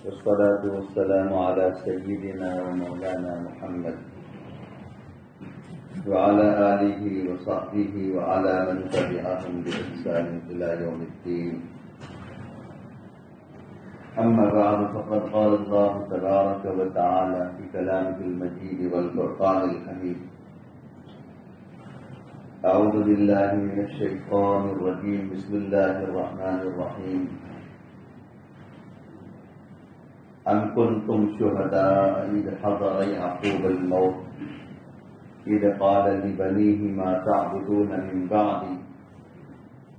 والصلاة والسلام على سيدنا ومولانا محمد وعلى آله وصحبه وعلى من تبعهم بإحسان إلى يوم الدين. أما بعد فقد قال الله تبارك وتعالى في كلامه المجيد والفرقان الحميد: أعوذ بالله من الشيطان الرجيم. بسم الله الرحمن الرحيم. أم كنتم شهداء إذ حضر يعقوب الموت إذ قال لبنيه ما تعبدون من بعدي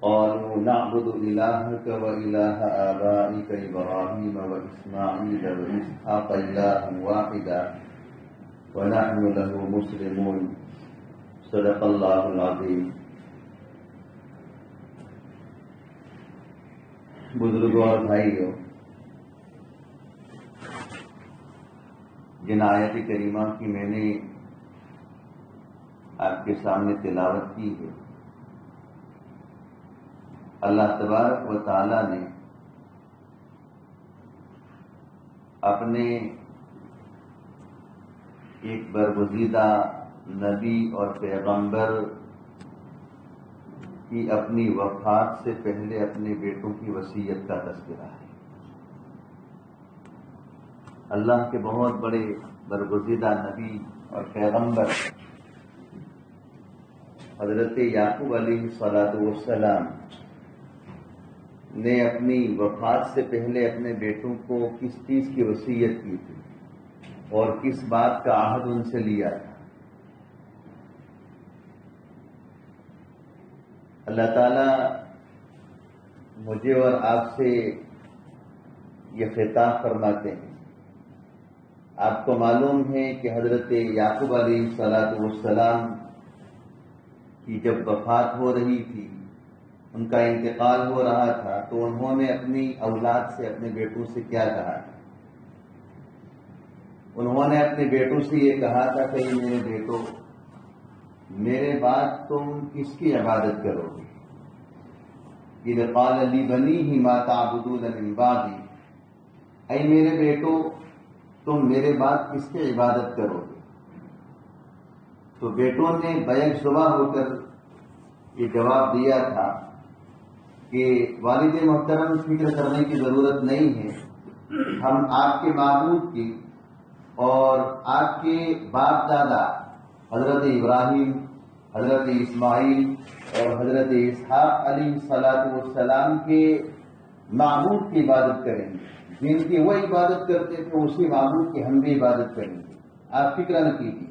قالوا نعبد إلهك وإله آبائك إبراهيم وإسماعيل وإسحاق إلها واحدا ونحن له مسلمون. صدق اللہ العظیم. بزرگوں اور بھائیوں، جن آیت کریمہ کی میں نے آپ کے سامنے تلاوت کی ہے، اللہ تبارک و تعالی نے اپنے ایک برگزیدہ نبی اور پیغمبر کی اپنی وفات سے پہلے اپنے بیٹوں کی وصیت کا تذکرہ ہے. اللہ کے بہت بڑے برگزیدہ نبی اور پیغمبر حضرت یعقوب علیہ السلام نے اپنی وفات سے پہلے اپنے بیٹوں کو کس چیز کی وصیت کی تھی اور کس بات کا عہد ان سے لیا تھا. اللہ تعالیٰ مجھے اور آپ سے یہ خطاب فرماتے ہیں. آپ کو معلوم ہے کہ حضرت یعقوب علیہ السلام کی جب وفات ہو رہی تھی، ان کا انتقال ہو رہا تھا، تو انہوں نے اپنی اولاد سے، اپنے بیٹوں سے کیا کہا تھا؟ انہوں نے اپنے بیٹوں سے یہ کہا تھا کہ میرے بیٹو، میرے بعد تم کس کی عبادت کرو گے؟ اذ قال لبنیہ ما تعبدون من بعدی، اے میرے بیٹو تم میرے بعد کس کی عبادت کرو گے؟ تو بیٹوں نے بیک زباں ہو کر یہ جواب دیا تھا کہ والد محترم، فکر کرنے کی ضرورت نہیں ہے، ہم آپ کے معبود کی اور آپ کے باپ دادا حضرت ابراہیم، حضرت اسماعیل اور حضرت اسحاق علیہ السلام کے معبود کی عبادت کریں گے. جن کی وہ عبادت کرتے تھے اسی معبود کی ہم بھی عبادت کریں گے. آپ فکر نہ کیجیے.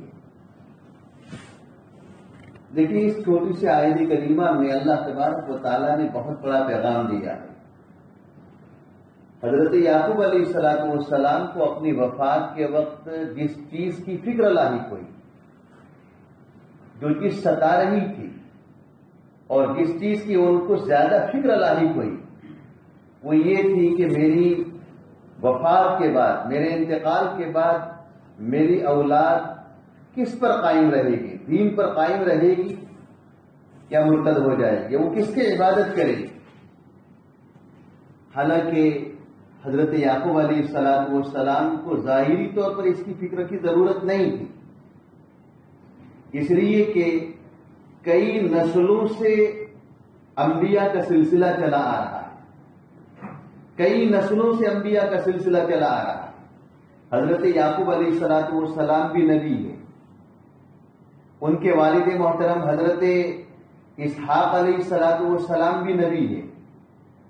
دیکھیے، اس چھوٹی سی آیت کریمہ میں اللہ تبارک و تعالیٰ نے بہت بڑا پیغام دیا ہے. حضرت یعقوب علیہ السلام کو اپنی وفات کے وقت جس چیز کی فکر لاحق ہوئی، جو چیز ستا رہی تھی اور جس چیز کی ان کو زیادہ فکر لاحق ہوئی، وہ یہ تھی کہ میری وفات کے بعد، میرے انتقال کے بعد میری اولاد کس پر قائم رہے گی؟ دین پر قائم رہے گی یا مرتد ہو جائے گی؟ وہ کس کی عبادت کرے گی؟ حالانکہ حضرت یعقوب علیہ السلام کو ظاہری طور پر اس کی فکر کی ضرورت نہیں تھی، اس لیے کہ کئی نسلوں سے انبیاء کا سلسلہ چلا آ رہا ہے. کئی نسلوں سے انبیاء کا سلسلہ چلا آ رہا ہے. حضرت یعقوب علیہ السلام بھی نبی ہے. ان کے والد محترم حضرت اسحاق علیہ السلام بھی نبی ہے.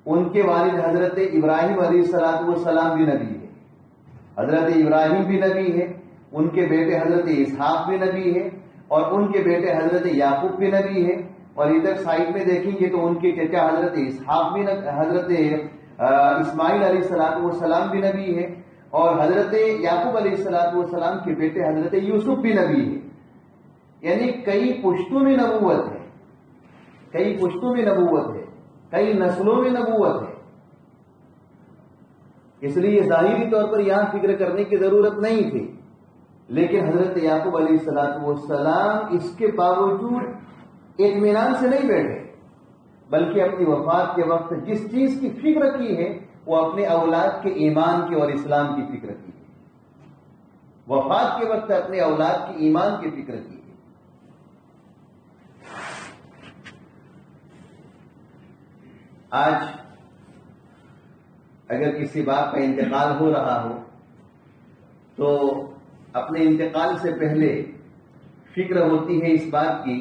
ان کے والد حضرت ابراہیم علیہ السلام بھی نبی ہے. حضرت ابراہیم بھی نبی ہے. ان کے بیٹے حضرت اسحاق بھی نبی ہے اور ان کے بیٹے حضرت یعقوب بھی نبی ہے. اور ادھر سائڈ میں دیکھیں گے تو ان کے چچا حضرت اسحاق بھی حضرت اسماعیل علیہ السلام بھی نبی ہے اور حضرت یعقوب علیہ السلام کے بیٹے حضرت یوسف بھی نبی ہے. یعنی کئی پشتوں میں نبوت ہے، کئی پشتوں میں نبوت ہے، کئی نسلوں میں نبوت ہے. اس لیے ظاہری طور پر یہاں فکر کرنے کی ضرورت نہیں تھی. لیکن حضرت یعقوب علیہ السلام اس کے باوجود اطمینان سے نہیں بیٹھے، بلکہ اپنی وفات کے وقت جس چیز کی فکر کی ہے وہ اپنے اولاد کے ایمان کی اور اسلام کی فکر کی ہے، وفات کے وقت اپنے اولاد کے ایمان کی فکر کی ہے۔ آج اگر کسی باپ کا انتقال ہو رہا ہو تو اپنے انتقال سے پہلے فکر ہوتی ہے اس بات کی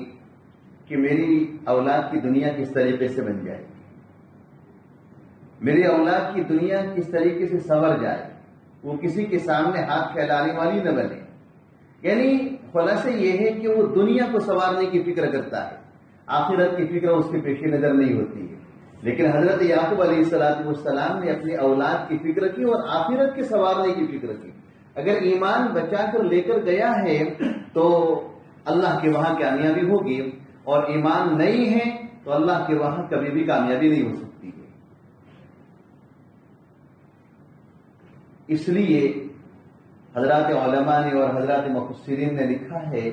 کہ میری اولاد کی دنیا کس طریقے سے بن جائے، میری اولاد کی دنیا کس طریقے سے سنور جائے، وہ کسی کے سامنے ہاتھ پھیلانے والی نہ بنے۔ یعنی خلاصہ یہ ہے کہ وہ دنیا کو سنوارنے کی فکر کرتا ہے، آخرت کی فکر اس کے پیش نظر نہیں ہوتی ہے۔ لیکن حضرت یعقوب علیہ السلام نے اپنے اولاد کی فکر کی اور آخرت کے سنوارنے کی فکر کی۔ اگر ایمان بچا کر لے کر گیا ہے تو اللہ کے وہاں کامیابی ہوگی، اور ایمان نہیں ہے تو اللہ کے وہاں کبھی بھی کامیابی نہیں ہو سکتی ہے۔ اس لیے حضرات علماء نے اور حضرات مفسرین نے لکھا ہے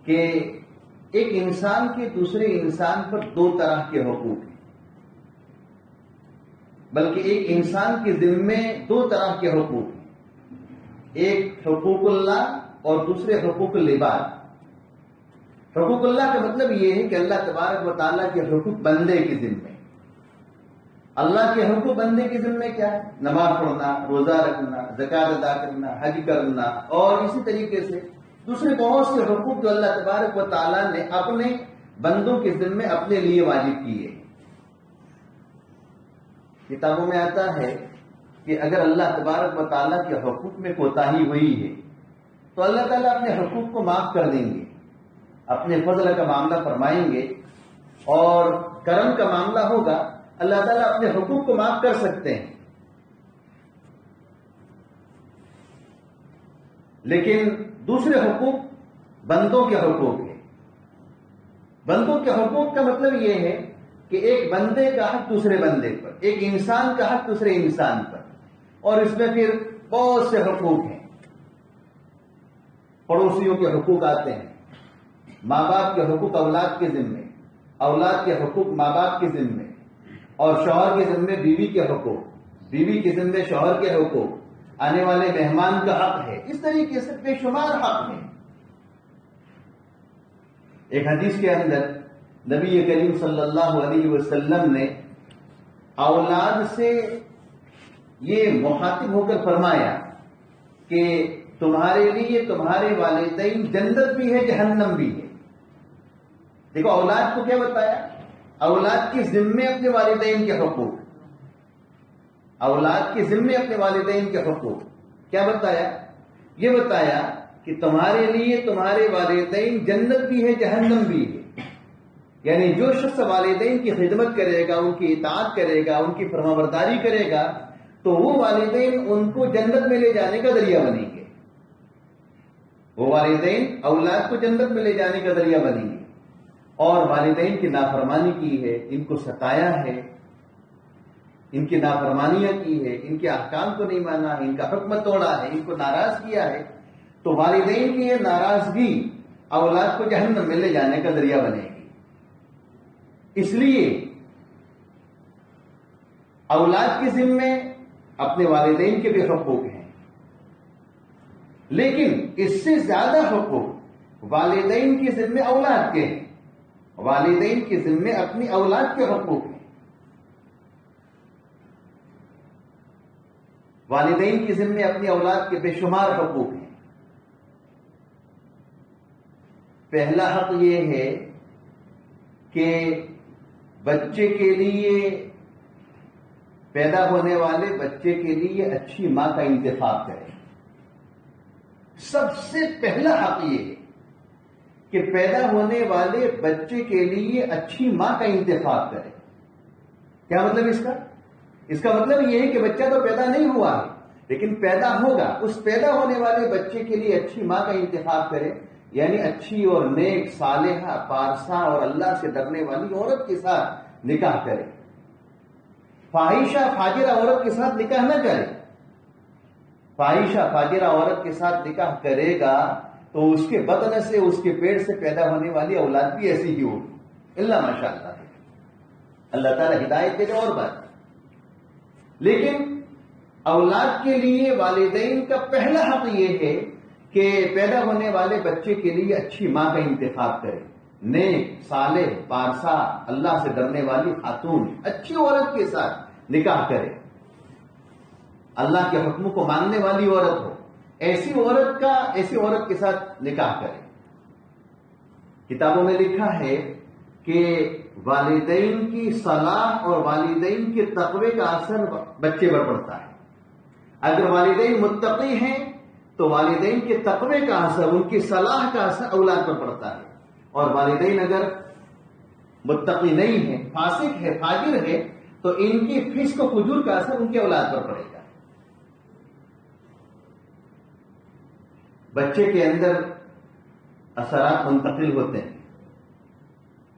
کہ ایک انسان کے دوسرے انسان پر دو طرح کے حقوق ہیں، بلکہ ایک انسان کے ذمے دو طرح کے حقوق ہیں، ایک حقوق اللہ اور دوسرے حقوق العباد۔ حقوق اللہ کا مطلب یہ ہے کہ اللہ تبارک و تعالیٰ کے حقوق بندے کے ذمے۔ اللہ کے حقوق بندے کے ذمے کیا ہے؟ نماز پڑھنا، روزہ رکھنا، زکوٰۃ ادا کرنا، حج کرنا، اور اسی طریقے سے دوسرے بہت سے حقوق جو اللہ تبارک و تعالیٰ نے اپنے بندوں کے ذمے اپنے لیے واجب کیے۔ کتابوں میں آتا ہے کہ اگر اللہ تبارک و تعالیٰ کے حقوق میں کوتاہی ہوئی ہے تو اللہ تعالیٰ اپنے حقوق کو معاف کر دیں گے، اپنے فضل کا معاملہ فرمائیں گے، اور کرم کا معاملہ ہوگا، اللہ تعالیٰ اپنے حقوق کو معاف کر سکتے ہیں۔ لیکن دوسرے حقوق بندوں کے حقوق ہیں۔ بندوں کے حقوق کا مطلب یہ ہے کہ ایک بندے کا حق دوسرے بندے پر، ایک انسان کا حق دوسرے انسان پر، اور اس میں پھر بہت سے حقوق ہیں۔ پڑوسیوں کے حقوق آتے ہیں، ماں باپ کے حقوق اولاد کے ذمے، اولاد کے حقوق ماں باپ کے ذمے، اور شوہر کے ذمے بیوی کے حقوق، بیوی کے ذمے شوہر کے حقوق، آنے والے مہمان کا حق ہے۔ اس طریقے سے بے شمار حق ہیں۔ ایک حدیث کے اندر نبی کریم صلی اللہ علیہ وسلم نے اولاد سے یہ مخاطب ہو کر فرمایا کہ تمہارے لیے تمہارے والدین جنت بھی ہے، جہنم بھی ہے۔ دیکھو اولاد کو کیا بتایا؟ اولاد کے ذمے اپنے والدین کے حقوق، اولاد کے ذمے اپنے والدین کے حقوق کیا بتایا؟ یہ بتایا کہ تمہارے لیے تمہارے والدین جنت بھی ہے، جہنم بھی ہے۔ یعنی جو شخص والدین کی خدمت کرے گا، ان کی اطاعت کرے گا، ان کی فرمانبرداری کرے گا، تو وہ والدین ان کو جنت میں لے جانے کا ذریعہ بنیں گے۔ وہ والدین اولاد کو جنت میں لے جانے کا ذریعہ بنیں گے۔ اور والدین کی نافرمانی کی ہے، ان کو ستایا ہے، ان کی نافرمانیاں کی ہے، ان کے احکام کو نہیں مانا ہے، ان کا حکم توڑا ہے، ان کو ناراض کیا ہے، تو والدین کی یہ ناراضگی اولاد کو جہنم میں لے جانے کا ذریعہ بنے گی۔ اس لیے اولاد کے ذمے اپنے والدین کے بھی حقوق ہیں، لیکن اس سے زیادہ حقوق والدین کے ذمے اولاد کے ہیں۔ والدین کے ذمے اپنی اولاد کے حقوق ہیں۔ والدین کے ذمے اپنی اولاد کے بے شمار حقوق ہیں۔ پہلا حق یہ ہے کہ بچے کے لیے، پیدا ہونے والے بچے کے لیے اچھی ماں کا انتخاب کرے۔ سب سے پہلا حق یہ ہے کہ پیدا ہونے والے بچے کے لیے اچھی ماں کا انتخاب کرے۔ کیا مطلب اس کا؟ اس کا مطلب یہ ہے کہ بچہ تو پیدا نہیں ہوا ہے، لیکن پیدا ہوگا، اس پیدا ہونے والے بچے کے لیے اچھی ماں کا انتخاب کرے، یعنی اچھی اور نیک، صالحہ، پارسا اور اللہ سے ڈرنے والی عورت کے ساتھ نکاح کرے۔ فاحشہ، فاجرہ عورت کے ساتھ نکاح نہ کرے۔ فاحشہ، فاجرہ عورت کے ساتھ نکاح کرے گا تو اس کے بدن سے، اس کے پیٹ سے پیدا ہونے والی اولاد بھی ایسی ہی ہوگی، اللہ ماشاء اللہ۔ اللہ تعالیٰ ہدایت دے اور بات۔ لیکن اولاد کے لیے والدین کا پہلا حق یہ ہے کہ پیدا ہونے والے بچے کے لیے اچھی ماں کا انتخاب کرے، نیک، صالح، پارسا، اللہ سے ڈرنے والی خاتون، اچھی عورت کے ساتھ نکاح کرے، اللہ کے حکم کو ماننے والی عورت ہو، ایسی عورت کے ساتھ نکاح کرے۔ کتابوں میں لکھا ہے کہ والدین کی صلاح اور والدین کے تقوی کا اثر بچے پر پڑتا ہے۔ اگر والدین متقی ہیں تو والدین کے تقوی کا اثر، ان کی صلاح کا اثر اولاد پر پڑتا ہے، اور والدین اگر متقی نہیں ہے، فاسق ہے، فاجر ہے، تو ان کی فسق و فجور کا اثر ان کی اولاد پر پڑے گا۔ بچے کے اندر اثرات منتقل ہوتے ہیں،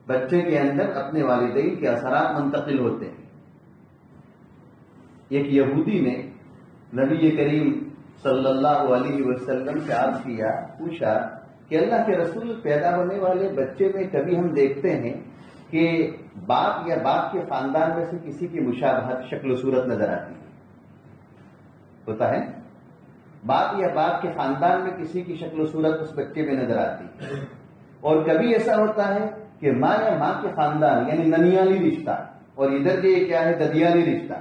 بچے کے اندر اپنے والدین کے اثرات منتقل ہوتے ہیں۔ ایک یہودی نے نبی کریم صلی اللہ علیہ وسلم سے عرض کیا، پوچھا کہ اللہ کے رسول، پیدا ہونے والے بچے میں کبھی ہم دیکھتے ہیں کہ باپ یا باپ کے خاندان میں سے کسی کی مشابہت، شکل و صورت نظر آتی ہے، ہوتا ہے؟ باپ یا باپ کے خاندان میں کسی کی شکل و صورت اس بچے میں نظر آتی ہے، اور کبھی ایسا ہوتا ہے کہ ماں یا ماں کے خاندان یعنی ننیالی رشتہ، اور ادھر یہ کیا ہے، ددیالی رشتہ،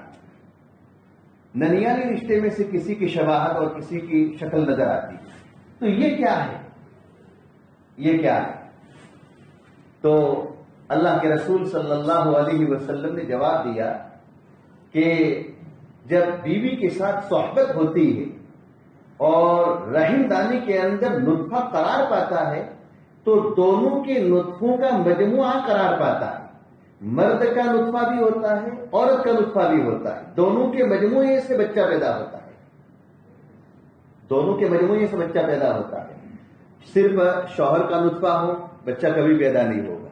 ننیالی رشتے میں سے کسی کی شباہت اور کسی کی شکل نظر آتی ہے۔ تو یہ کیا ہے؟ یہ کیا ہے؟ تو اللہ کے رسول صلی اللہ علیہ وسلم نے جواب دیا کہ جب بیوی کے ساتھ صحبت ہوتی ہے اور رحم دانی کے اندر نطفہ قرار پاتا ہے تو دونوں کے نطفوں کا مجموعہ قرار پاتا ہے۔ مرد کا نطفہ بھی ہوتا ہے، عورت کا نطفہ بھی ہوتا ہے، دونوں کے مجموعے سے بچہ پیدا ہوتا ہے، دونوں کے مجموعے سے بچہ پیدا ہوتا ہے۔ صرف شوہر کا نطفہ ہو بچہ کبھی پیدا نہیں ہوگا،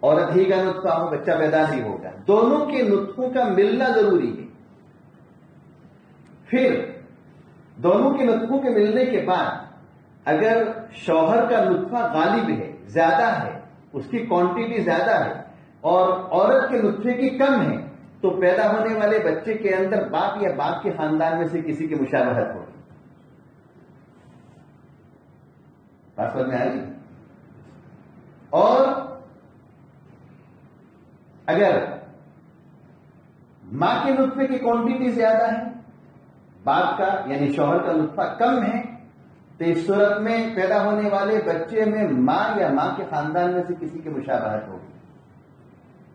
عورت ہی کا نطفہ ہو بچہ پیدا نہیں ہوگا، دونوں کے نطفوں کا ملنا ضروری ہے۔ پھر دونوں کے نطفوں کے ملنے کے بعد اگر شوہر کا نطفہ غالب ہے، زیادہ ہے، اس کی کوانٹٹی زیادہ ہے، اور عورت کے نطفے کی کم ہے، تو پیدا ہونے والے بچے کے اندر باپ یا باپ کے خاندان میں سے کسی کی مشابہت ہوگی۔ بات سمجھ میں آئی؟ اور اگر ماں کے نطفے کی کوانٹٹی زیادہ ہے، باپ کا یعنی شوہر کا نطفہ کم ہے، تو اس صورت میں پیدا ہونے والے بچے میں ماں یا ماں کے خاندان میں سے کسی کی مشابہت ہوگی۔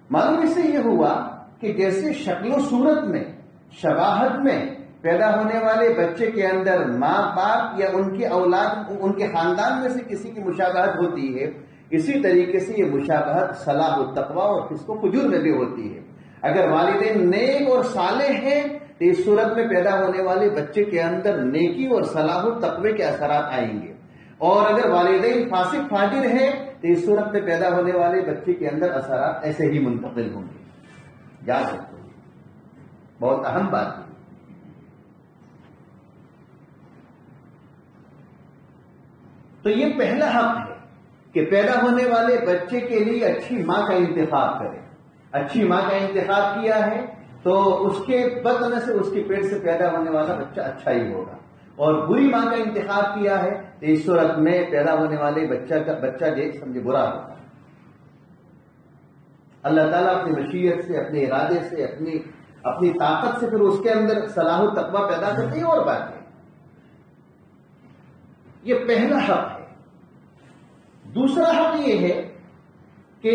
معلوم اس سے یہ ہوا کہ جیسے شکل و صورت میں، شباہت میں پیدا ہونے والے بچے کے اندر ماں باپ یا ان کی اولاد، ان کے خاندان میں سے کسی کی مشابہت ہوتی ہے، اسی طریقے سے یہ مشابہت صلاح و تقوی اور فسق و فجور میں بھی ہوتی ہے۔ اگر والدین نیک اور صالح ہیں تو اس صورت میں پیدا ہونے والے بچے کے اندر نیکی اور صلاح و تقوی کے اثرات آئیں گے، اور اگر والدین فاسق فاجر ہیں تو اس صورت میں پیدا ہونے والے بچے کے اندر اثرات ایسے ہی منتقل ہوں گے۔ یاد رکھو، بہت اہم بات ہے۔ تو یہ پہلا حق ہے کہ پیدا ہونے والے بچے کے لیے اچھی ماں کا انتخاب کرے۔ اچھی ماں کا انتخاب کیا ہے تو اس کے بدن سے، اس کے پیٹ سے پیدا ہونے والا بچہ اچھا ہی ہوگا، اور بری ماں کا انتخاب کیا ہے تو اس صورت میں پیدا ہونے والے بچہ دیکھ سمجھے برا ہوگا۔ اللہ تعالیٰ اپنی مشیت سے، اپنے ارادے سے، اپنی طاقت سے پھر اس کے اندر صلاح و تقوی پیدا کرتے ہیں، اور بات ہے۔ یہ پہلا حق ہے۔ دوسرا حق یہ ہے کہ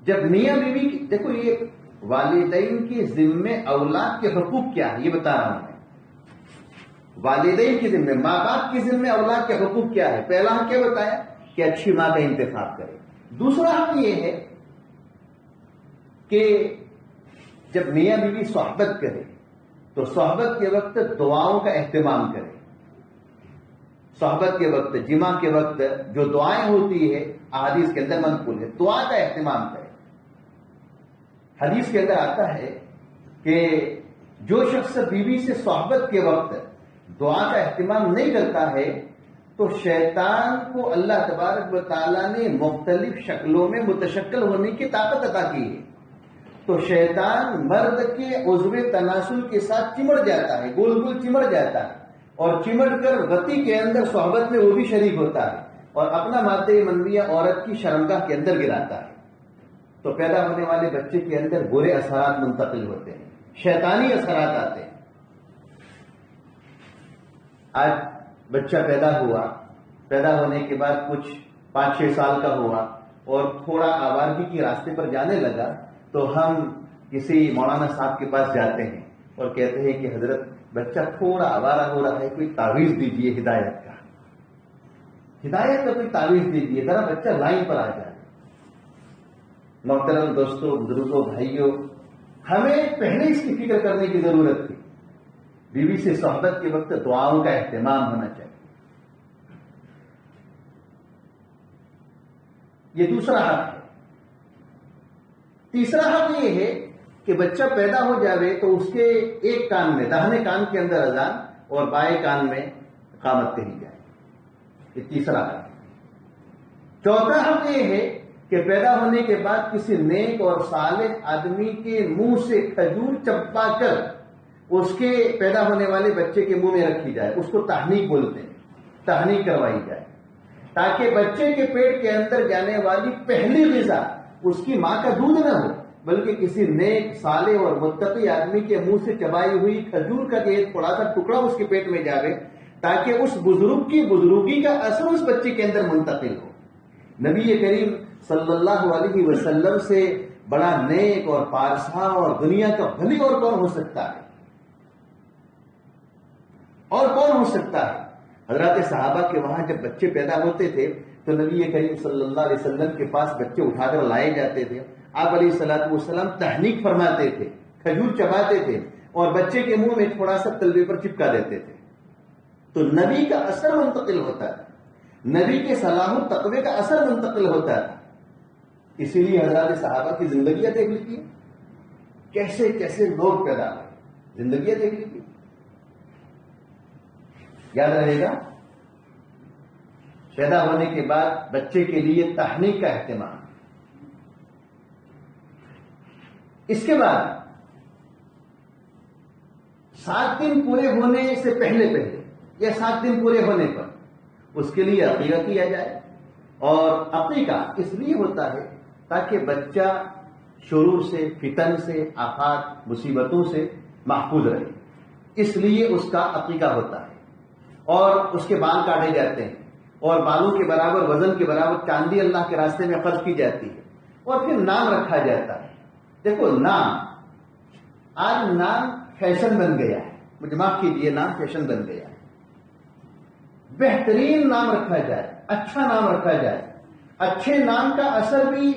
جب میاں بیوی دیکھو، یہ والدین کے ذمے اولاد کے حقوق کیا ہے یہ بتا رہا ہوں میں۔ والدین کے ذمے، ماں باپ کے ذمے اولاد کے حقوق کیا ہے؟ پہلا حق کیا بتایا کہ اچھی ماں کا انتخاب کرے۔ دوسرا حق یہ ہے کہ جب میاں بیوی صحبت کرے تو صحبت کے وقت دعاؤں کا اہتمام کرے۔ صحبت کے وقت، جماع کے وقت جو دعائیں ہوتی ہے احادیث کے اندر منقول ہے، دعا کا اہتمام کرے۔ حدیث کے اندر آتا ہے کہ جو شخص بیوی سے صحبت کے وقت دعا کا اہتمام نہیں کرتا ہے تو شیطان کو اللہ تبارک و تعالیٰ نے مختلف شکلوں میں متشکل ہونے کی طاقت عطا کی ہے، تو شیطان مرد کے عضو تناسل کے ساتھ چمڑ جاتا ہے، گول گول چمڑ جاتا ہے، اور چمڑ کر وتی کے اندر صحبت میں وہ بھی شریک ہوتا ہے اور اپنا مادہ منویہ عورت کی شرمگاہ کے اندر گراتا ہے. تو پیدا ہونے والے بچے کے اندر برے اثرات منتقل ہوتے ہیں، شیطانی اثرات آتے ہیں. آج بچہ پیدا ہوا، پیدا ہونے کے بعد کچھ 5-6 سال کا ہوا اور تھوڑا آوارگی کے راستے پر جانے لگا تو ہم کسی مولانا صاحب کے پاس جاتے ہیں اور کہتے ہیں کہ حضرت بچہ تھوڑا آوارہ ہو رہا ہے، کوئی تعویذ دیجئے ہدایت کا کوئی تعویذ دیجئے، ذرا بچہ لائن پر آ جائے. محترم دوستوں، بزرگوں، بھائیوں، ہمیں پہلے اس کی فکر کرنے کی ضرورت تھی. بیوی سے صحبت کے وقت دعاؤں کا اہتمام ہونا چاہیے. یہ دوسرا حق ہے. تیسرا حق یہ ہے کہ بچہ پیدا ہو جاوے تو اس کے ایک کان میں، داہنے کان کے اندر اذان اور بائیں کان میں اقامت کہی جائے. یہ تیسرا حق ہے. چوتھا حق یہ ہے کہ پیدا ہونے کے بعد کسی نیک اور صالح آدمی کے منہ سے کھجور چپا کر اس کے پیدا ہونے والے بچے کے منہ میں رکھی جائے. اس کو تحنیک بولتے ہیں، تحنیک کروائی جائے تاکہ بچے کے پیٹ کے اندر جانے والی پہلی غذا اس کی ماں کا دودھ نہ ہو بلکہ کسی نیک صالح اور متقی آدمی کے منہ سے چبائی ہوئی کھجور کا ایک تھوڑا سا ٹکڑا اس کے پیٹ میں جاوے تاکہ اس بزرگ کی بزرگی کا اثر اس بچے کے اندر منتقل ہو. نبی کریم صلی اللہ علیہ وسلم سے بڑا نیک اور پارسا اور دنیا کا بھلی اور کون ہو سکتا ہے؟ اور کون ہو سکتا ہے؟ حضرات صحابہ کے وہاں جب بچے پیدا ہوتے تھے تو نبی کریم صلی اللہ علیہ وسلم کے پاس بچے اٹھا کر لائے جاتے تھے. آپ علیہ الصلوۃ والسلام تحنیک فرماتے تھے، کھجور چباتے تھے اور بچے کے منہ میں تھوڑا سا تلوے پر چپکا دیتے تھے. تو نبی کا اثر منتقل ہوتا تھا، نبی کے صلاح و تقوی کا اثر منتقل ہوتا تھا. اسی لیے حضرات صحابہ کی زندگیاں دیکھ لیجیے، کیسے کیسے لوگ پیدا ہوئے، زندگیاں دیکھ لیجیے. یاد رہے گا، پیدا ہونے کے بعد بچے کے لیے تحنیک کا اہتمام. اس کے بعد 7 دن پورے ہونے سے پہلے یا 7 دن پورے ہونے پر اس کے لیے عقیقہ کیا جائے. اور عقیقہ اس لیے ہوتا ہے تاکہ بچہ شرور سے، فتن سے، آفات، مصیبتوں سے محفوظ رہے. اس لیے اس کا عقیقہ ہوتا ہے اور اس کے بال کاٹے جاتے ہیں اور بالوں کے برابر، وزن کے برابر چاندی اللہ کے راستے میں خرچ کی جاتی ہے اور پھر نام رکھا جاتا ہے. دیکھو نام، آج نام فیشن بن گیا ہے، مجھے معاف کیجیے، نام فیشن بن گیا ہے. بہترین نام رکھا جائے، اچھا نام رکھا جائے. اچھے نام کا اثر بھی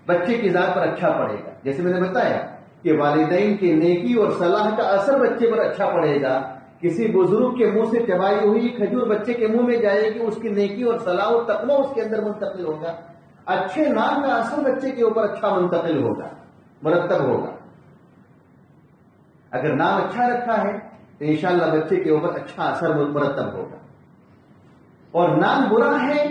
بچے کی ذات پر اچھا پڑے گا. جیسے میں نے بتایا کہ والدین کی نیکی اور صلاح کا اثر بچے پر اچھا پڑے گا. کسی بزرگ کے منہ سے چبائی ہوئی کھجور بچے کے منہ میں جائے گی، اس کی نیکی اور صلاح و تقوی اس کے اندر منتقل ہوگا. اچھے نام کا اثر بچے کے اوپر اچھا منتقل ہوگا، مرتب ہوگا. اگر نام اچھا رکھا ہے تو انشاءاللہ بچے کے اوپر اچھا اثر مرتب ہوگا. اور نام برا ہے،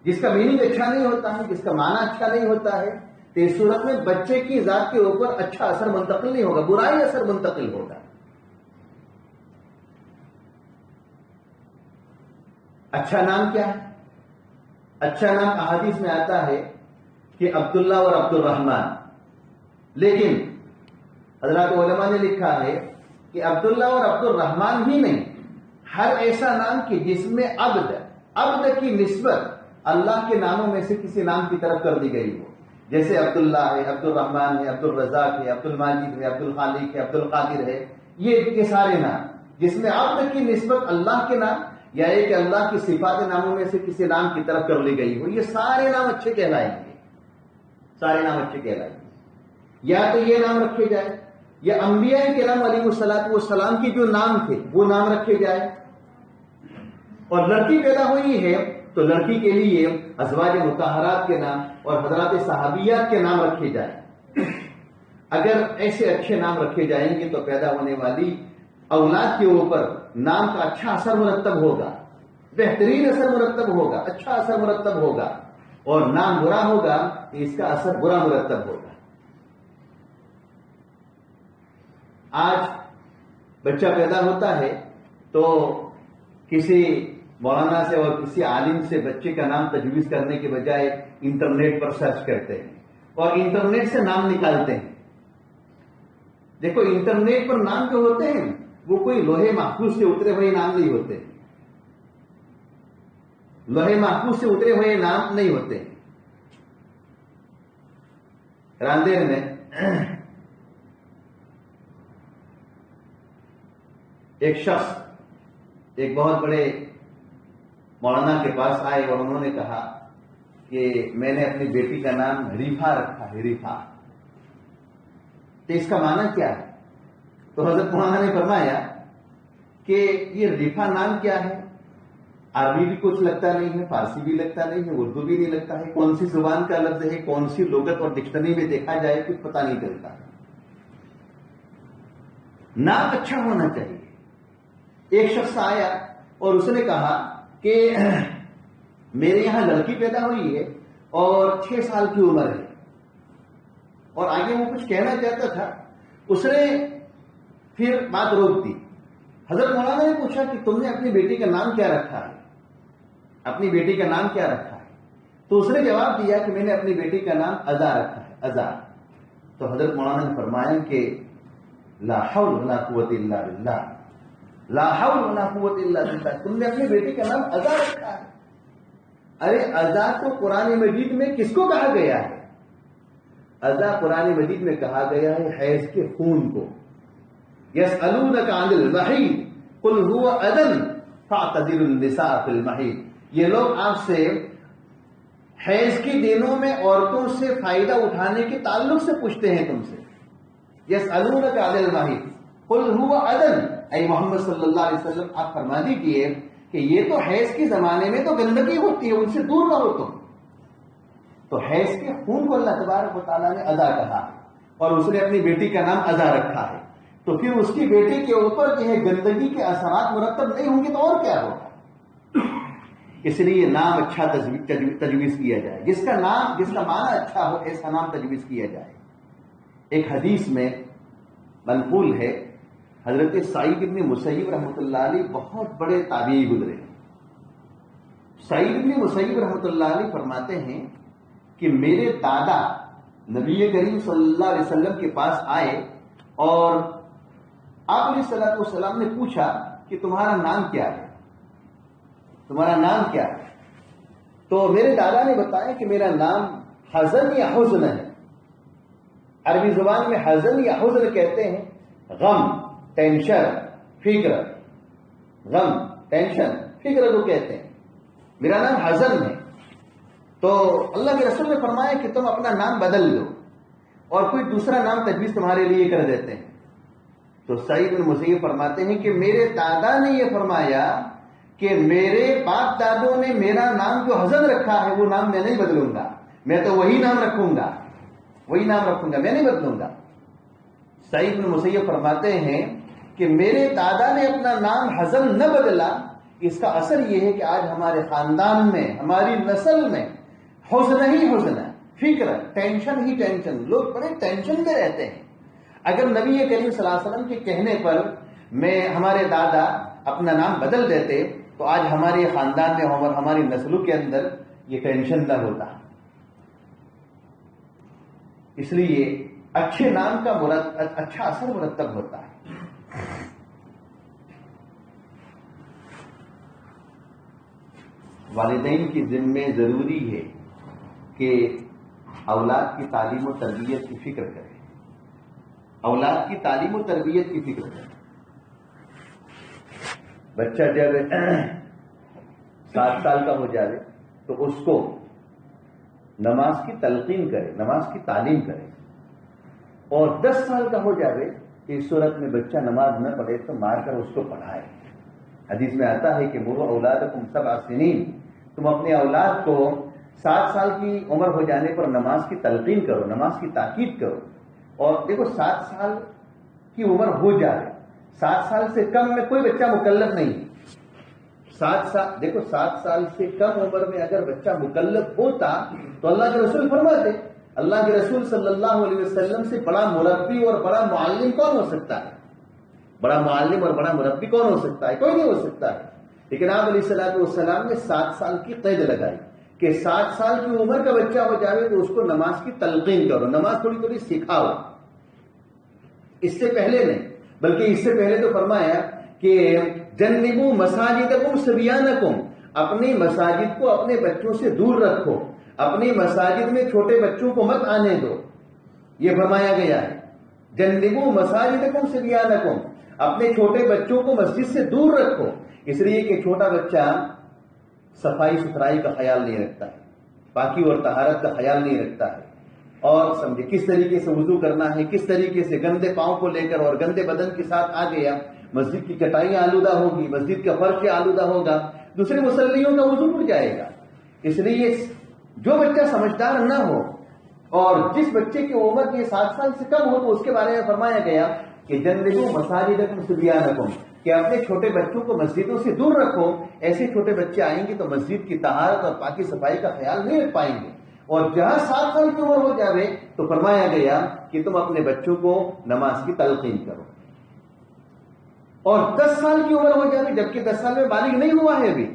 جس کا میننگ اچھا نہیں ہوتا ہے، جس کا معنی اچھا نہیں ہوتا ہے، تو اس صورت میں بچے کی ذات کے اوپر اچھا اثر منتقل نہیں ہوگا، برائی اثر منتقل ہوگا. اچھا نام کیا ہے؟ اچھا نام احادیث میں آتا ہے کہ عبداللہ اور عبد الرحمن، لیکن حضرات علماء نے لکھا ہے کہ عبداللہ اور عبد الرحمن ہی نہیں، ہر ایسا نام کہ جس میں عبد کی نسبت اللہ کے ناموں میں سے کسی نام کی طرف کر دی گئی ہو. جیسے عبداللہ ہے، عبد الرحمن ہے، عبد الرزاق ہے، عبد الماجد ہے، عبد الخالق ہے، عبد القادر ہے. یہ سارے نام جس میں عبد کی نسبت اللہ کے نام یا ایک اللہ کی صفات ناموں میں سے کسی نام کی طرف کر لی گئی ہو، یہ سارے نام اچھے کہلائیں گے. سارے نام اچھے کہلائیں گے. یا تو یہ نام رکھے جائے یا انبیاء کرام علیہ الصلوۃ والسلام کی جو نام تھے وہ نام رکھے جائے. اور لڑکی پیدا ہوئی ہے تو لڑکی کے لیے ازواج مطہرات کے نام اور حضرات صحابیات کے نام رکھے جائیں. اگر ایسے اچھے نام رکھے جائیں گے تو پیدا ہونے والی اولاد کے اوپر نام کا اچھا اثر مرتب ہوگا، بہترین اثر مرتب ہوگا، اچھا اثر مرتب ہوگا. اور نام برا ہوگا تو اس کا اثر برا مرتب ہوگا. آج بچہ پیدا ہوتا ہے تو کسی مولانا سے اور کسی عالم سے بچے کا نام تجویز کرنے کے بجائے انٹرنیٹ پر سرچ کرتے ہیں اور انٹرنیٹ سے نام نکالتے ہیں. دیکھو انٹرنیٹ پر نام جو ہوتے ہیں وہ کوئی لوہے محفوظ سے اترے ہوئے نام نہیں ہوتے, لوہے محفوظ سے اترے ہوئے نام نہیں ہوتے. راندیر میں ایک شخص ایک بہت بڑے مولانا کے پاس آئے اور انہوں نے کہا کہ میں نے اپنی بیٹی کا نام ریفا رکھا ہے, ریفا, تو اس کا معنی کیا ہے؟ تو حضرت مولانا نے فرمایا کہ یہ ریفا نام کیا ہے؟ عربی بھی کچھ لگتا نہیں ہے, فارسی بھی لگتا نہیں ہے, اردو بھی نہیں لگتا ہے, کون سی زبان کا لفظ ہے, کون سی لغت اور ڈکشنری میں دیکھا جائے کچھ پتہ نہیں چلتا. نام اچھا ہونا چاہیے. ایک شخص آیا اور اس نے کہا کہ میرے یہاں لڑکی پیدا ہوئی ہے اور 6 سال کی عمر ہے, اور آگے وہ کچھ کہنا چاہتا تھا, اس نے پھر بات روک دی. حضرت مولانا نے پوچھا کہ تم نے اپنی بیٹی کا نام کیا رکھا ہے, اپنی بیٹی کا نام کیا رکھا ہے؟ تو اس نے جواب دیا کہ میں نے اپنی بیٹی کا نام ازا رکھا ہے, ازا. تو حضرت مولانا نے فرمایا کہ لا حول ولا قوت الا باللہ, لا حول ولا قوت الا باللہ, تم نے اپنی بیٹی کا نام ازا رکھا ہے. ارے ازا تو قرآن مجید میں کس کو کہا گیا ہے؟ ازا قرآن مجید میں کہا گیا ہے حیض کے خون کو. یسألونک عن المحیض قل هو اذى فاعتزلوا النساء فی المحیض. یہ لوگ آپ سے حیض کے دنوں میں عورتوں سے فائدہ اٹھانے کے تعلق سے پوچھتے ہیں تم سے. یسألونک عن المحیض قل هو اذى, اے محمد صلی اللہ علیہ وسلم آپ فرما دیجئے کہ یہ تو حیض کے زمانے میں تو گندگی ہوتی ہے, ان سے دور رہو تم. تو حیض کے خون کو اللہ تبارک و تعالیٰ نے ازا کہا اور اس نے اپنی بیٹی کا نام ازا رکھا ہے. تو پھر اس کی بیٹی کے اوپر جو ہے گندگی کے اثرات مرتب نہیں ہوں گے تو اور کیا ہوگا؟ اس لیے نام اچھا تجویز کیا جائے, جس کا معنی اچھا ہو ایسا نام تجویز کیا جائے. ایک حدیث میں منقول ہے حضرت سعید بن مسیب رحمۃ اللہ علیہ بہت بڑے تابعی گزرے. سعید بن مسیب رحمۃ اللہ علیہ فرماتے ہیں کہ میرے دادا نبی کریم صلی اللہ علیہ وسلم کے پاس آئے اور آپ علیہ الصلوۃ والسلام نے پوچھا کہ تمہارا نام کیا ہے, تمہارا نام کیا ہے؟ تو میرے دادا نے بتایا کہ میرا نام حزن یا حزن ہے. عربی زبان میں حزن یا حزن کہتے ہیں غم, ٹینشن, فکر, غم, ٹینشن, فکر کو کہتے ہیں. میرا نام حزن ہے. تو اللہ کے رسول نے فرمایا کہ تم اپنا نام بدل لو اور کوئی دوسرا نام تجویز تمہارے لیے کر دیتے ہیں. تو سعید بن مسیب فرماتے ہیں کہ میرے دادا نے یہ فرمایا کہ میرے باپ دادوں نے میرا نام جو حزن رکھا ہے وہ نام میں نہیں بدلوں گا, میں تو وہی نام رکھوں گا, وہی نام رکھوں گا, میں نہیں بدلوں گا. سعید بن مسیب فرماتے ہیں کہ میرے دادا نے اپنا نام حزن نہ بدلا, اس کا اثر یہ ہے کہ آج ہمارے خاندان میں, ہماری نسل میں حزن ہی حزن ہے, فکر, ٹینشن ہی ٹینشن, لوگ بڑے ٹینشن میں رہتے ہیں. اگر نبی کریم صلی اللہ علیہ وسلم کے کہنے پر ہمارے دادا اپنا نام بدل دیتے تو آج ہمارے خاندان میں اور ہماری نسلوں کے اندر یہ ٹینشن نہ ہوتا. اس لیے اچھے نام کا اچھا اثر مرتب ہوتا ہے. والدین کی ذمہ ضروری ہے کہ اولاد کی تعلیم و تربیت کی فکر کریں, اولاد کی تعلیم و تربیت کی فکر کریں. بچہ جب 7 سال کا ہو جائے تو اس کو نماز کی تلقین کرے, نماز کی تعلیم کرے, اور 10 سال کا ہو جائے اس صورت میں بچہ نماز نہ پڑھے تو مار کر اس کو پڑھائے. حدیث میں آتا ہے کہ مروا اولادکم 7 سنین, تم اپنے اولاد کو 7 سال کی عمر ہو جانے پر نماز کی تلقین کرو, نماز کی تاکید کرو. اور دیکھو 7 سال کی عمر ہو جائے, 7 سال سے کم میں کوئی بچہ مکلف نہیں. 7 سال سے کم عمر میں اگر بچہ مکلف ہوتا تو اللہ کے رسول فرماتے اللہ کے رسول صلی اللہ علیہ وسلم سے بڑا مربی اور بڑا معلم کون ہو سکتا ہے؟ بڑا معلم اور بڑا مربی کون ہو سکتا ہے؟ کوئی نہیں ہو سکتا ہے. لیکن آپ علیہ الصلوۃ والسلام نے 7 سال کی قید لگائی کہ 7 سال کی عمر کا بچہ ہو جائے تو اس کو نماز کی تلقین کرو، نماز تھوڑی تھوڑی سکھاؤ. اس سے پہلے نہیں، بلکہ اس سے پہلے تو فرمایا کہ جنبوا مساجدکم صبیانکم، اپنی مساجد کو اپنے بچوں سے دور رکھو، اپنی مساجد میں چھوٹے بچوں کو مت آنے دو. یہ فرمایا گیا ہے جنبوا مساجدکم صبیانکم، اپنے چھوٹے بچوں کو مسجد سے دور رکھو. اس لیے کہ چھوٹا بچہ صفائی ستھرائی کا خیال نہیں رکھتا ہے، پاکی اور طہارت کا خیال نہیں رکھتا ہے، اور سمجھے کس طریقے سے وضو کرنا ہے، کس طریقے سے گندے پاؤں کو لے کر اور گندے بدن کے ساتھ آ گیا، مسجد کی چٹائیاں آلودہ ہوگی، مسجد کا فرش آلودہ ہوگا، دوسرے مصلیوں کا وضو ٹوٹ جائے گا. اس لیے جو بچہ سمجھدار نہ ہو اور جس بچے کی عمر یہ 7 سال سے کم ہو تو اس کے بارے میں فرمایا گیا کہ جنبوا مساجدکم صبیانکم، کہ اپنے چھوٹے بچوں کو مسجدوں سے دور رکھو. ایسے چھوٹے بچے آئیں گے تو مسجد کی طہارت اور پاکی صفائی کا خیال نہیں رکھ پائیں گے. اور جہاں 7 سال کی عمر ہو جائے تو فرمایا گیا کہ تم اپنے بچوں کو نماز کی تلقین کرو. اور 10 سال کی عمر ہو جائے جبکہ 10 سال میں بالغ نہیں ہوا ہے، ابھی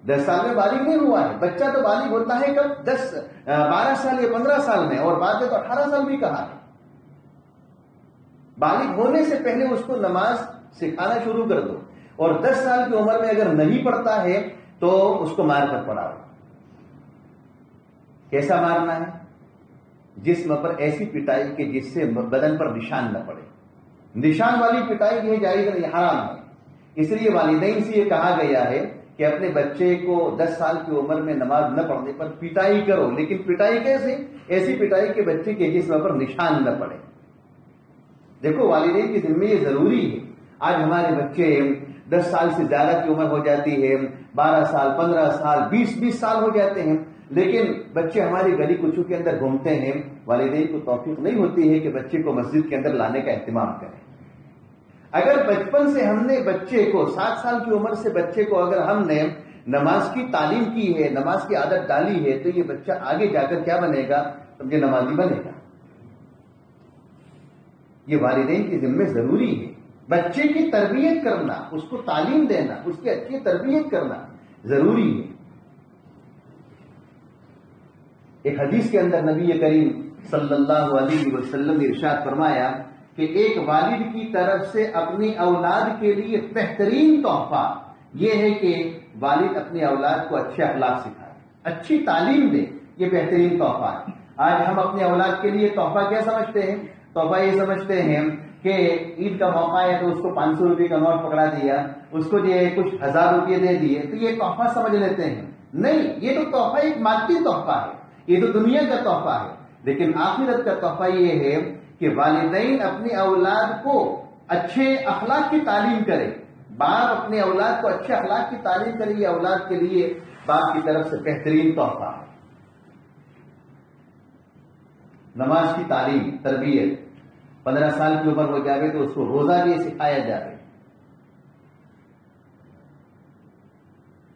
10 سال میں بالغ نہیں ہوا ہے. بچہ تو بالغ ہوتا ہے کب؟ 12 سال یا 15 سال میں، اور بعد میں تو 18 سال بھی کہا ہے. بالغ ہونے سے پہلے اس کو نماز سکھانا شروع کر دو. اور 10 سال کی عمر میں اگر نہیں پڑھتا ہے تو اس کو مار کر پڑھاؤ. کیسا مارنا ہے؟ جسم پر ایسی پٹائی کہ جس سے بدن پر نشان نہ پڑے. نشان والی پٹائی یہ جائز نہیں، حرام ہے. اس لیے والدین سے یہ کہا گیا ہے کہ اپنے بچے کو 10 سال کی عمر میں نماز نہ پڑھنے پر پٹائی کرو. لیکن پٹائی کیسے؟ ایسی پٹائی کہ بچے کے جسم پر نشان نہ پڑے. دیکھو والدین کی ذمہ یہ ضروری ہے. آج ہمارے بچے 10 سال سے زیادہ کی عمر ہو جاتی ہے، 12 سال، 15 سال، 20 سال ہو جاتے ہیں، لیکن بچے ہماری گلی کوچوں کے اندر گھومتے ہیں. والدین کو توفیق نہیں ہوتی ہے کہ بچے کو مسجد کے اندر لانے کا اہتمام کریں. اگر بچپن سے ہم نے بچے کو 7 سال کی عمر سے بچے کو اگر ہم نے نماز کی تعلیم کی ہے، نماز کی عادت ڈالی ہے، تو یہ بچہ آگے جا کر کیا بنے گا؟ سمجھے نمازی بنے گا. یہ والدین کی ذمہ ضروری ہے. بچے کی تربیت کرنا، اس کو تعلیم دینا، اس کی اچھی تربیت کرنا ضروری ہے. ایک حدیث کے اندر نبی کریم صلی اللہ علیہ وسلم نے ارشاد فرمایا کہ ایک والد کی طرف سے اپنی اولاد کے لیے بہترین تحفہ یہ ہے کہ والد اپنی اولاد کو اچھے اخلاق سکھائے، اچھی تعلیم دے. یہ بہترین تحفہ ہے. آج ہم اپنے اولاد کے لیے تحفہ کیا سمجھتے ہیں؟ تحفہ یہ سمجھتے ہیں کہ عید کا موقع ہے تو اس کو 500 روپے کا نوٹ پکڑا دیا، اس کو جو ہے کچھ 1000 روپے دے دیے تو یہ تحفہ سمجھ لیتے ہیں. نہیں، یہ تو تحفہ ایک مادی تحفہ ہے، یہ تو دنیا کا تحفہ ہے. لیکن آخرت کا تحفہ یہ ہے کہ والدین اپنی اولاد کو اچھے اخلاق کی تعلیم کرے. باپ اپنے اولاد کو اچھے اخلاق کی تعلیم کرے. یہ اولاد کے لیے باپ کی طرف سے بہترین تحفہ ہے. نماز کی تعلیم، تربیت. 15 سال کی عمر ہو جائے تو اس کو روزہ بھی سکھایا جائے.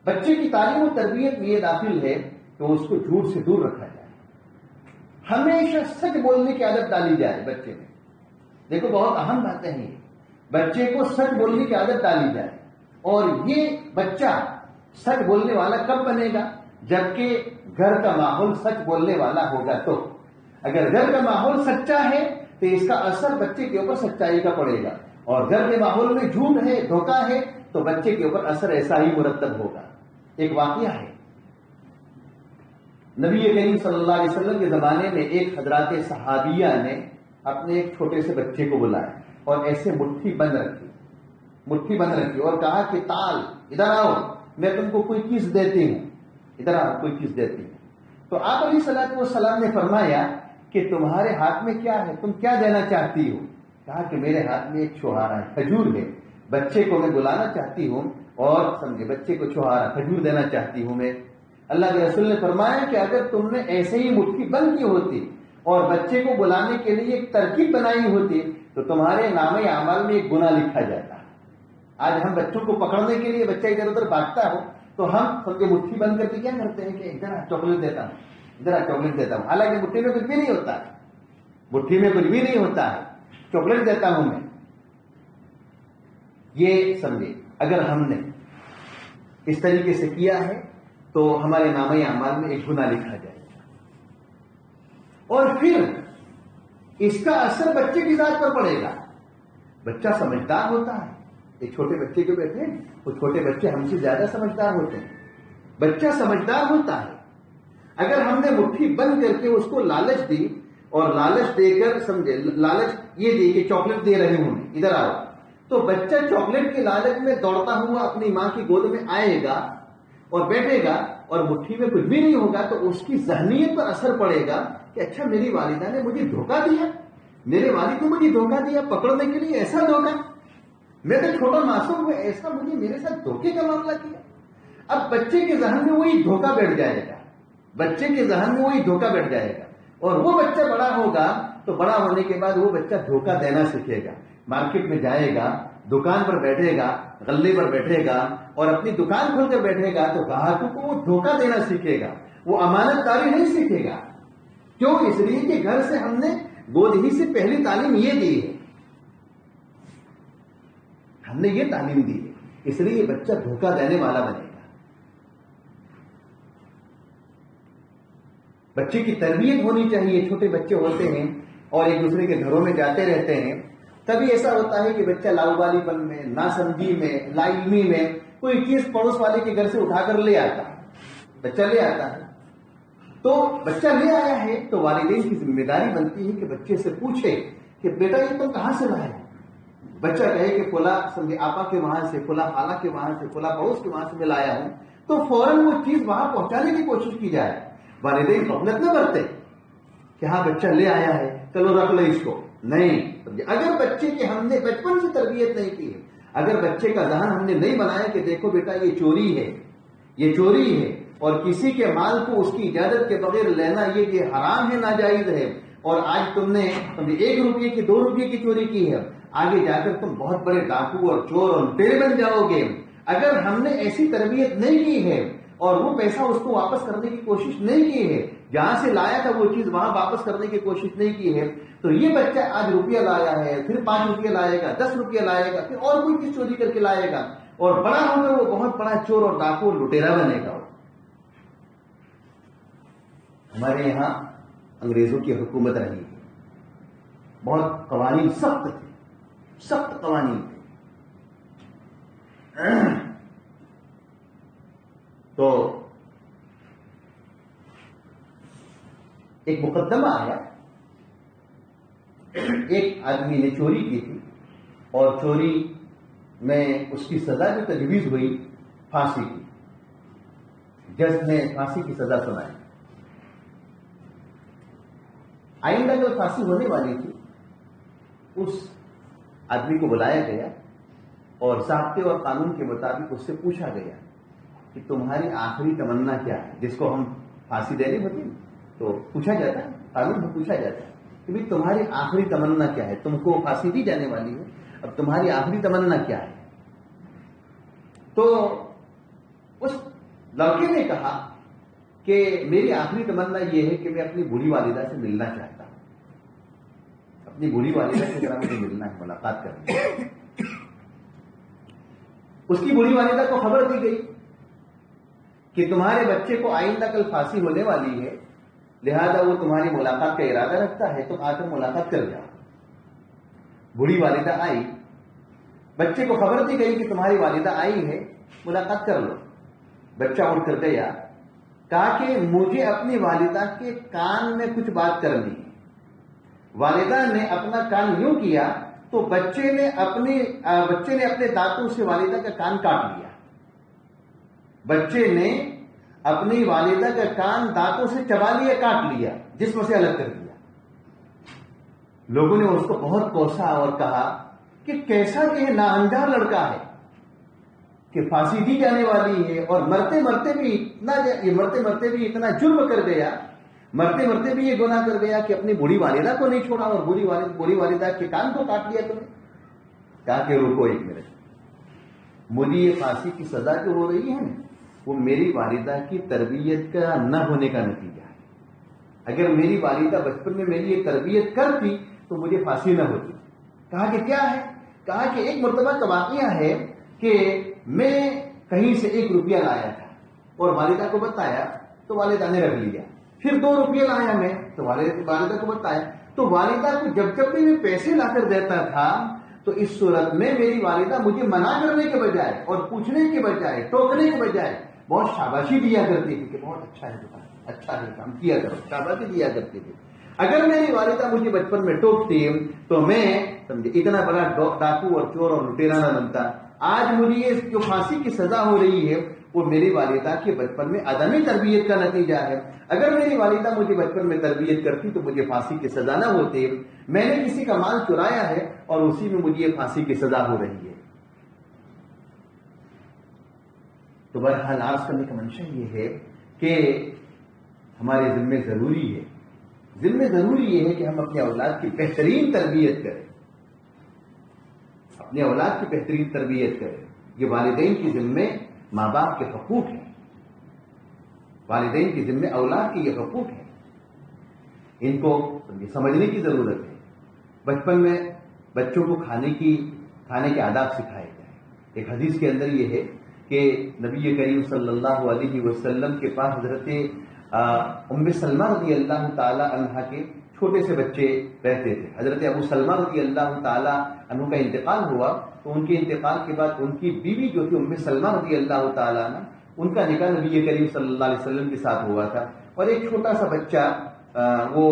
بچے کی تعلیم و تربیت میں یہ داخل ہے کہ اس کو جھوٹ سے دور رکھا جائے. ہمیشہ سچ بولنے کی عادت ڈالی جائے بچے میں. دیکھو بہت اہم باتیں ہیں. بچے کو سچ بولنے کی عادت ڈالی جائے. اور یہ بچہ سچ بولنے والا کب بنے گا؟ جبکہ گھر کا ماحول سچ بولنے والا ہوگا. تو اگر گھر کا ماحول سچا ہے تو اس کا اثر بچے کے اوپر سچائی کا پڑے گا. اور گھر کے ماحول میں جھوٹ ہے، دھوکہ ہے تو بچے کے اوپر اثر ایسا ہی مرتب ہوگا. ایک واقعہ ہے، نبی کریم صلی اللہ علیہ وسلم کے زمانے میں ایک حضرات صحابیہ نے اپنے ایک چھوٹے سے بچے کو بلایا اور ایسے مٹھی بند رکھی اور کہا کہ تال ادھر آؤ، میں تم کو کوئی چیز دیتی ہوں، ادھر آؤ کوئی چیز دیتی ہوں. تو آپ علیہ الصلوۃ والسلام نے فرمایا کہ تمہارے ہاتھ میں کیا ہے، تم کیا دینا چاہتی ہو؟ کہا کہ میرے ہاتھ میں ایک چھوہارا ہے، کھجور ہے. بچے کو میں بلانا چاہتی ہوں اور سمجھے بچے کو چھوہارا کھجور دینا چاہتی ہوں میں. اللہ کے رسول نے فرمایا کہ اگر تم نے ایسے ہی مٹھی بند کی ہوتی اور بچے کو بلانے کے لیے ایک ترکیب بنائی ہوتی تو تمہارے نامہ اعمال میں ایک گناہ لکھا جاتا. آج ہم بچوں کو پکڑنے کے لیے بچہ ادھر ادھر بھاگتا ہو تو ہم سب کے مٹھی بند کر کے کیا کرتے ہیں کہ ادھر چاکلیٹ دیتا ہوں، ادھر چاکلیٹ دیتا ہوں، حالانکہ مٹھی میں کچھ بھی نہیں ہوتا ہے، مٹھی میں کچھ بھی نہیں ہوتا ہے، چاکلیٹ دیتا ہوں میں. یہ سمجھے اگر ہم نے اس طریقے سے کیا ہے تو ہمارے نامہ اعمال میں ایک گناہ لکھا جائے گا. اور پھر اس کا اثر بچے کی ذات پر پڑے گا. بچہ سمجھدار ہوتا ہے. ایک چھوٹے بچے جو بیٹھے ہیں وہ چھوٹے بچے ہم سے زیادہ سمجھدار ہوتے ہیں. بچہ سمجھدار ہوتا ہے. اگر ہم نے مٹھی بند کر کے اس کو لالچ دی اور لالچ دے کر سمجھے لالچ یہ دی کہ چاکلیٹ دے رہے ہوں ادھر آؤ، تو بچہ چاکلیٹ کی لالچ میں دوڑتا ہوا اپنی ماں کی گود میں آئے گا اور بیٹھے گا اور مٹھی میں کچھ بھی نہیں ہوگا تو اس کی ذہنیت پر اثر پڑے گا کہ اچھا میری والدہ نے مجھے دھوکہ دیا، میرے والد نے مجھے دھوکہ دیا پکڑنے کے لیے، ایسا دھوکہ، میں تو چھوٹا معصوم ہوں، ایسا مجھے میرے ساتھ دھوکے کا معاملہ کیا. اب بچے کے ذہن میں وہی دھوکہ بیٹھ جائے گا، بچے کے ذہن میں وہی دھوکہ بیٹھ جائے گا. اور وہ بچہ بڑا ہوگا تو بڑا ہونے کے بعد وہ بچہ دھوکہ دینا سیکھے گا. مارکیٹ میں جائے گا، دکان پر بیٹھے گا، غلے پر بیٹھے گا اور اپنی دکان کھول کر بیٹھے گا تو گاہکوں کو وہ دھوکہ دینا سیکھے گا، وہ امانت داری نہیں سیکھے گا. کیوں؟ اس لیے کہ گھر سے ہم نے گود ہی سے پہلی تعلیم یہ دی ہے، ہم نے یہ تعلیم دی ہے، اس لیے یہ بچہ دھوکہ دینے والا بنے گا. بچے کی تربیت ہونی چاہیے. چھوٹے بچے ہوتے ہیں اور ایک دوسرے کے گھروں میں جاتے رہتے ہیں، کبھی ایسا ہوتا ہے کہ بچہ لاؤبالی پن میں، ناسمجھی میں، لا علمی میں کوئی چیز پڑوس والے کے گھر سے اٹھا کر لے آتا ہے. بچہ لے آتا ہے تو بچہ لے آیا ہے تو والدین کی ذمہ داری بنتی ہے کہ بچے سے پوچھے کہ بیٹا یہ تم کہاں سے لائے. بچہ کہے کہ فلاں سمجھے آپا کے وہاں سے، فلاں خالہ کے وہاں سے، فلاں پڑوس کے وہاں سے میں لایا ہوں، تو فوراً وہ چیز وہاں پہنچانے کی کوشش کی جائے. والدین غفلت نہ برتے کہ ہاں بچہ لے آیا ہے چلو رکھ لو اس کو. نہیں، اگر بچے کی ہم نے بچپن سے تربیت نہیں کی ہے، اگر بچے کا ذہن ہم نے نہیں بنایا کہ دیکھو بیٹا یہ چوری ہے، یہ چوری ہے اور کسی کے مال کو اس کی اجازت کے بغیر لینا یہ حرام ہے، ناجائز ہے، اور آج تم نے 1 روپے کی 2 روپے کی چوری کی ہے، آگے جا کر تم بہت بڑے ڈاکو اور چور اور لٹیرے بن جاؤ گے. اگر ہم نے ایسی تربیت نہیں کی ہے اور وہ پیسہ اس کو واپس کرنے کی کوشش نہیں کی ہے، جہاں سے لایا تھا وہ چیز وہاں واپس کرنے کی کوشش نہیں کی ہے، تو یہ بچہ آج روپیہ لایا ہے، پھر 5 روپیہ لائے گا، 10 روپیہ لائے گا، پھر اور کوئی چیز چوری کر کے لائے گا اور بڑا ہو کر وہ بہت بڑا چور اور ڈاکو اور لٹیرا بنے گا. ہمارے یہاں انگریزوں کی حکومت رہی ہے، بہت قوانین سخت تھے، سخت قوانین تھے. تو ایک مقدمہ آیا، ایک آدمی نے چوری کی تھی اور چوری میں اس کی سزا جو تجویز ہوئی پھانسی کی. جج نے پھانسی کی سزا سنائی. آئندہ جب پھانسی ہونے والی تھی اس آدمی کو بلایا گیا اور ضابطے اور قانون کے مطابق اس سے پوچھا گیا کہ تمہاری آخری تمنا کیا ہے. جس کو ہم پھانسی دینی ہوتی تو پوچھا جاتا ہے، قانون میں پوچھا جاتا ہے کہ بھائی تمہاری آخری تمنا کیا ہے، تم کو پھانسی دی جانے والی ہے، اب تمہاری آخری تمنا کیا ہے. تو اس لڑکے نے کہا کہ میری آخری تمنا یہ ہے کہ میں اپنی بوڑھی والدہ سے ملنا چاہتا ہوں، اپنی بوڑھی والدہ سے ذرا مجھے ملنا ہے، ملاقات کرنی ہے. اس کی بوڑھی والدہ کو خبر دی گئی کہ تمہارے بچے کو آئندہ کل پھانسی ہونے والی ہے، لہذا وہ تمہاری ملاقات کا ارادہ رکھتا ہے، تم آ کر ملاقات کر جاؤ. بوڑھی والدہ آئی، بچے کو خبر دی گئی کہ تمہاری والدہ آئی ہے، ملاقات کر لو. بچہ اٹھ کر گیا، کہا کہ مجھے اپنی والدہ کے کان میں کچھ بات کرنی ہے. والدہ نے اپنا کان یوں کیا تو بچے نے اپنے دانتوں سے والدہ کا کان کاٹ لیا. بچے نے اپنی والدہ کا کان دانتوں سے چبا لیا، کاٹ لیا، جسم سے الگ کر دیا. لوگوں نے اس کو بہت کوسا اور کہا کہ کیسا یہ ناانجار لڑکا ہے کہ پھانسی دی جانے والی ہے اور مرتے مرتے بھی اتنا جرم کر گیا، مرتے مرتے بھی یہ گناہ کر گیا کہ اپنی بوڑھی والدہ کو نہیں چھوڑا اور بوڑھی والدہ کے کان کو کاٹ لیا تم نے. کہا کہ رکو ایک منٹ، مجھے یہ پھانسی کی سزا جو ہو رہی ہے نا وہ میری والدہ کی تربیت کا نہ ہونے کا نتیجہ ہے. اگر میری والدہ بچپن میں میری یہ تربیت کرتی تو مجھے پھانسی نہ ہوتی. کہا کہ کیا ہے؟ کہا کہ ایک مرتبہ کا واقعہ ہے کہ میں کہیں سے 1 روپیہ لایا تھا اور والدہ کو بتایا تو والدہ نے رکھ لیا. پھر 2 روپیہ لایا میں تو والدہ کو بتایا تو والدہ کو جب جب بھی میں پیسے لا کر دیتا تھا تو اس صورت میں میری والدہ مجھے منع کرنے کے بجائے اور پوچھنے کے بجائے ٹوکنے کے بجائے بہت شاباشی دیا کرتی تھی کہ بہت اچھا ہے بیٹا، اچھا ہے کام کیا کرو، شاباشی دیا کرتی تھی. اگر میری والدہ مجھے بچپن میں ٹوکتی تو میں سمجھے اتنا بڑا ڈاکو اور چور اور لٹیرا نہ بنتا. آج مجھے یہ جو پھانسی کی سزا ہو رہی ہے وہ میری والدہ کے بچپن میں عدم تربیت کا نتیجہ ہے. اگر میری والدہ مجھے بچپن میں تربیت کرتی تو مجھے پھانسی کی سزا نہ ہوتی. میں نے کسی کا مال چرایا ہے اور اسی میں مجھے یہ پھانسی کی سزا ہو رہی ہے. تو بہرحال عرض کرنے کا منشا یہ ہے کہ ہمارے ذمہ ضروری یہ ہے کہ ہم اپنے اولاد کی بہترین تربیت کریں، اپنے اولاد کی بہترین تربیت کریں. یہ والدین کی ذمہ ماں باپ کے حقوق ہیں، والدین کی ذمہ اولاد کے یہ حقوق ہیں. ان کو سمجھنے کی ضرورت ہے. بچپن میں بچوں کو کھانے کے آداب سکھائے جائیں. ایک حدیث کے اندر یہ ہے کہ نبی کریم صلی اللہ علیہ وسلم کے پاس حضرت ام سلمہ رضی اللہ تعالی عنہ کے چھوٹے سے بچے رہتے تھے. حضرت ابو سلمہ رضی اللہ تعالی عنہ کا انتقال ہوا تو ان کے انتقال کے بعد ان کی بیوی جو تھی ام سلمہ رضی اللہ تعالی عنہ، ان کا نکاح نبی کریم صلی اللہ علیہ وسلم کے ساتھ ہوا تھا. اور ایک چھوٹا سا بچہ وہ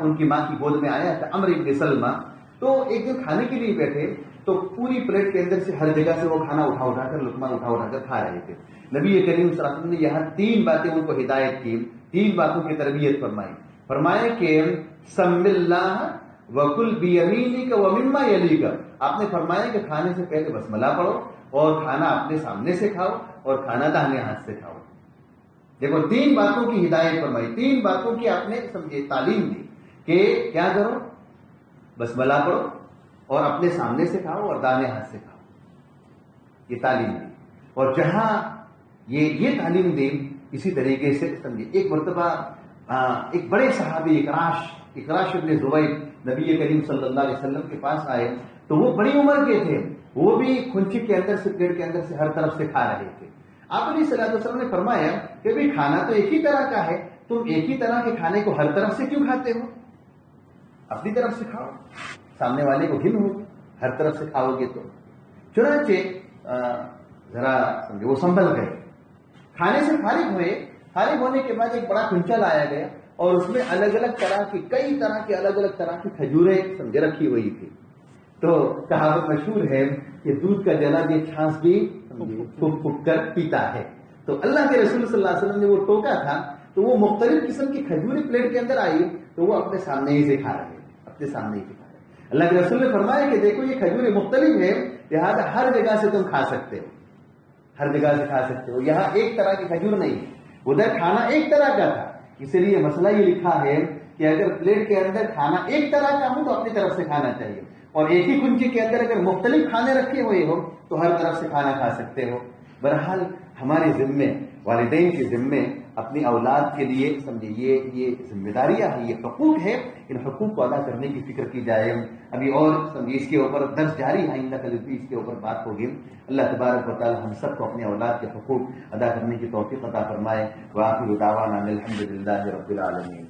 ان کی ماں کی گود میں آیا تھا، عمرو بن سلمہ. تو ایک دن کھانے کے لیے بیٹھے تو پوری پلیٹ کے اندر سے ہر جگہ سے وہ کھانا اٹھا کر لقمہ اٹھا کر کھا رہے تھے. نبی کریم صلی اللہ علیہ وسلم نے یہاں 3 باتیں ان کو ہدایت کی، 3 باتوں کی تربیت فرمائی. فرمایا کہ سم اللہ وکل بیمینک ومما یلیک. آپ نے فرمایا کہ کھانے سے پہلے بسملہ پڑھو اور کھانا اپنے سامنے سے کھاؤ اور کھانا داہنے ہاتھ سے کھاؤ. دیکھو 3 باتوں کی ہدایت فرمائی، 3 باتوں کی آپ نے سمجھے تعلیم دی کہ کیا کرو، بسملہ پڑھو اور اپنے سامنے سے کھاؤ اور داہنے ہاتھ سے کھاؤ. یہ تعلیم دی. اور جہاں یہ تعلیم دی اسی طریقے سے سمجھے ایک مرتبہ ایک بڑے صحابی اقراش ابن زبیر نبی کریم صلی اللہ علیہ وسلم کے پاس آئے تو وہ بڑی عمر کے تھے، وہ بھی کھنچی کے اندر سے پیٹ کے اندر سے ہر طرف سے کھا رہے تھے. آپ علیہ صلی اللہ علیہ وسلم نے فرمایا کہ بھئی کھانا تو ایک ہی طرح کا ہے، تم ایک ہی طرح کے کھانے کو ہر طرف سے کیوں کھاتے ہو؟ اپنی طرف سے کھاؤ، سامنے والے کو گھن ہوگی، ہر طرف سے کھاؤ گے تو. چنانچہ ذرا سمجھے وہ سنبھل گئے، کھانے سے فارغ ہونے کے بعد ایک بڑا کنچا لایا گیا اور اس میں الگ الگ طرح کی الگ الگ طرح کی کھجوریں سمجھے رکھی ہوئی تھی. تو کہاوت مشہور ہے کہ دودھ کا جلا یہ چھانس بھی پھک پھک کر پیتا ہے. تو اللہ کے رسول صلی اللہ علیہ وسلم نے وہ ٹوکا تھا تو وہ مختلف قسم کی کھجوریں پلیٹ کے اندر آئی تو وہ اپنے سامنے ہی سے کھا رہے تھے، اپنے سامنے ہی سے کھا رہے. اللہ کے رسول نے فرمایا کہ دیکھو یہ کھجوریں مختلف ہیں، لہٰذا ہر جگہ سے تم کھا سکتے ہو، ہر جگہ سے کھا سکتے ہو. یہاں ایک طرح کی کھجور نہیں ہے، ادھر کھانا ایک طرح کا تھا. اسی لیے مسئلہ یہ لکھا ہے کہ اگر پلیٹ کے اندر کھانا ایک طرح کا ہو تو اپنی طرف سے کھانا چاہیے، اور ایک ہی کنچے کے اندر اگر مختلف کھانے رکھے ہوئے ہو تو ہر طرف سے کھانا کھا سکتے ہو. بہرحال ہمارے ذمے، والدین کے ذمے اپنی اولاد کے لیے سمجھے یہ ذمہ داریاں ہیں، یہ حقوق ہے. ان حقوق کو ادا کرنے کی فکر کی جائے. ابھی اور سمجھے اس کے اوپر درس جاری ہے، آئندہ کل بھی اس کے اوپر بات ہوگی. اللہ تبارک و تعالی ہم سب کو اپنے اولاد کے حقوق ادا کرنے کی توفیق عطا فرمائے. وآخر دعوانا الحمد للہ رب العالمین.